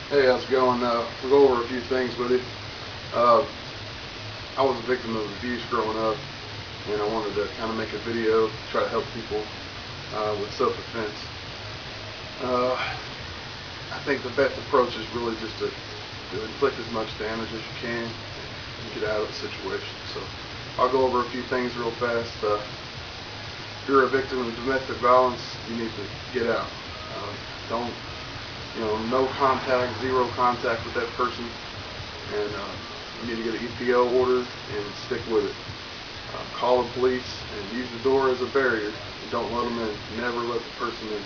Hey, how's it going? We'll go over a few things with you. Uh, I was a victim of abuse growing up, and I wanted to kind of make a video to try to help people with self-defense. I think the best approach is really just to inflict as much damage as you can and get out of the situation. So I'll go over a few things real fast. If you're a victim of domestic violence, you need to get out. Don't no contact, zero contact with that person, and you need to get an EPO order and stick with it. Call the police and use the door as a barrier. Don't let them in. Never let the person in.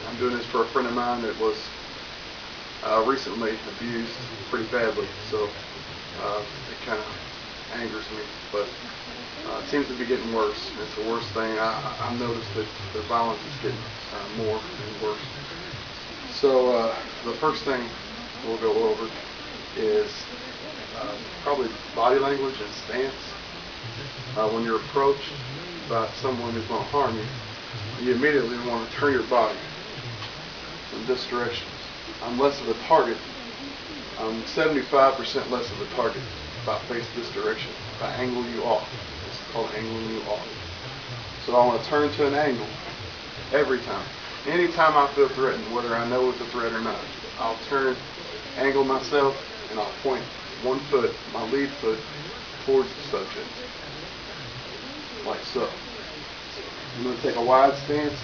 I'm doing this for a friend of mine that was recently abused pretty badly, so it kind of angers me, but it seems to be getting worse. It's the worst thing. I've noticed that the violence is getting more and worse. So the first thing we'll go over is probably body language and stance. When you're approached by someone who's going to harm you, you immediately want to turn your body in this direction. I'm less of a target. I'm 75% less of a target if I face this direction. If I angle you off. It's called angling you off. So I want to turn to an angle every time. Anytime I feel threatened, whether I know it's a threat or not, I'll turn, angle myself, and I'll point one foot, my lead foot, towards the subject. Like so. I'm going to take a wide stance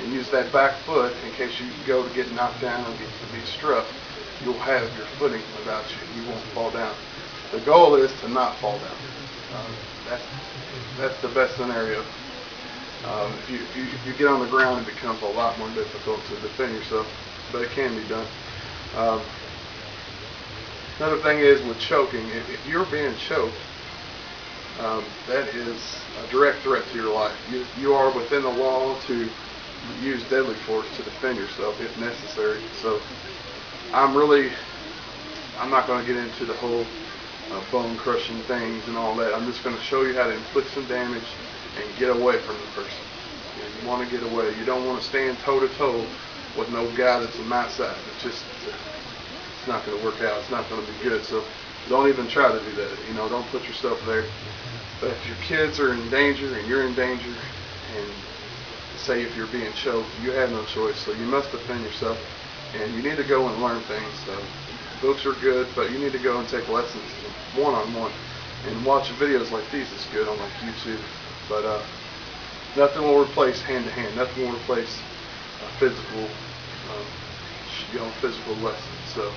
and use that back foot in case you go to get knocked down and be struck. You'll have your footing without you. You won't fall down. The goal is to not fall down. That's the best scenario. If you get on the ground, it becomes a lot more difficult to defend yourself, but it can be done. Another thing is with choking. If you're being choked, that is a direct threat to your life. You are within the law to use deadly force to defend yourself if necessary. So I'm not going to get into the whole bone crushing things and all that. I'm just going to show you how to inflict some damage and get away from the person. You want to get away. You don't want to stand toe to toe with no guy that's on my side. It's not going to work out. It's not going to be good. So don't even try to do that. Don't put yourself there. But if your kids are in danger and you're in danger, and say if you're being choked, you have no choice. So you must defend yourself, and you need to go and learn things. So books are good, but you need to go and take lessons one-on-one, and watch videos like these. It's good on like YouTube. But nothing will replace hand-to-hand. Nothing will replace physical lessons. So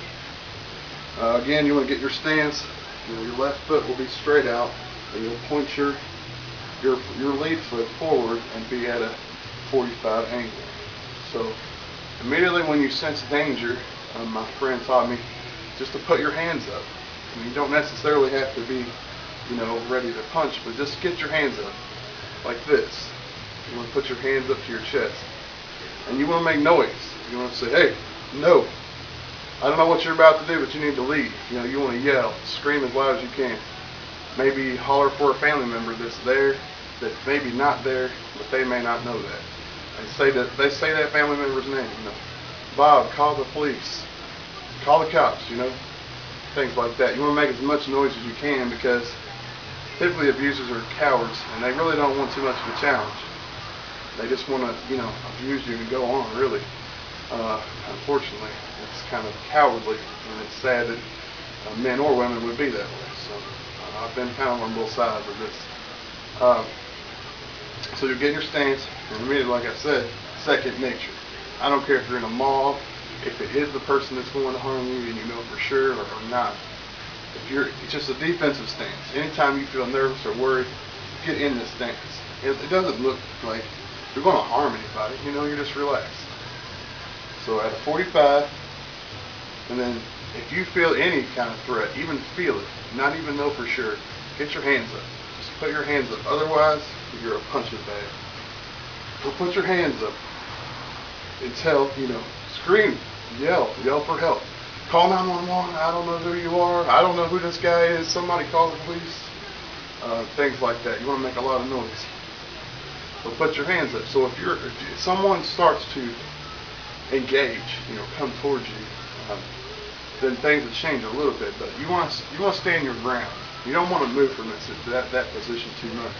again, you want to get your stance. Your left foot will be straight out, and you'll point your lead foot forward and be at a 45 angle. So immediately when you sense danger, my friend taught me just to put your hands up. You don't necessarily have to be, ready to punch, but just get your hands up like this. You want to put your hands up to your chest, and you want to make noise. You want to say, "Hey, no, I don't know what you're about to do, but you need to leave." You want to yell, scream as loud as you can. Maybe holler for a family member that's there, that's maybe not there, but they may not know that. They say that family member's name. Bob, call the police, call the cops. Things like that. You want to make as much noise as you can, because typically abusers are cowards and they really don't want too much of a challenge. They just want to, abuse you and go on. Really, unfortunately, it's kind of cowardly, and it's sad that men or women would be that way. So I've been kind of on both sides of this. So you get your stance, and immediately, like I said, second nature. I don't care if you're in a mall, if it is the person that's going to harm you and you know for sure or not. It's just a defensive stance. Anytime you feel nervous or worried, get in this stance. It doesn't look like you're going to harm anybody. You're just relaxed. So at a 45, and then if you feel any kind of threat, even feel it, not even know for sure, get your hands up. Just put your hands up. Otherwise, you're a punching bag. So put your hands up and tell, scream, yell for help. Call 911. I don't know who you are. I don't know who this guy is. Somebody call the police. Things like that. You want to make a lot of noise. So put your hands up. So if someone starts to engage, come towards you, then things will change a little bit. But you want to stay in your ground. You don't want to move from that position too much.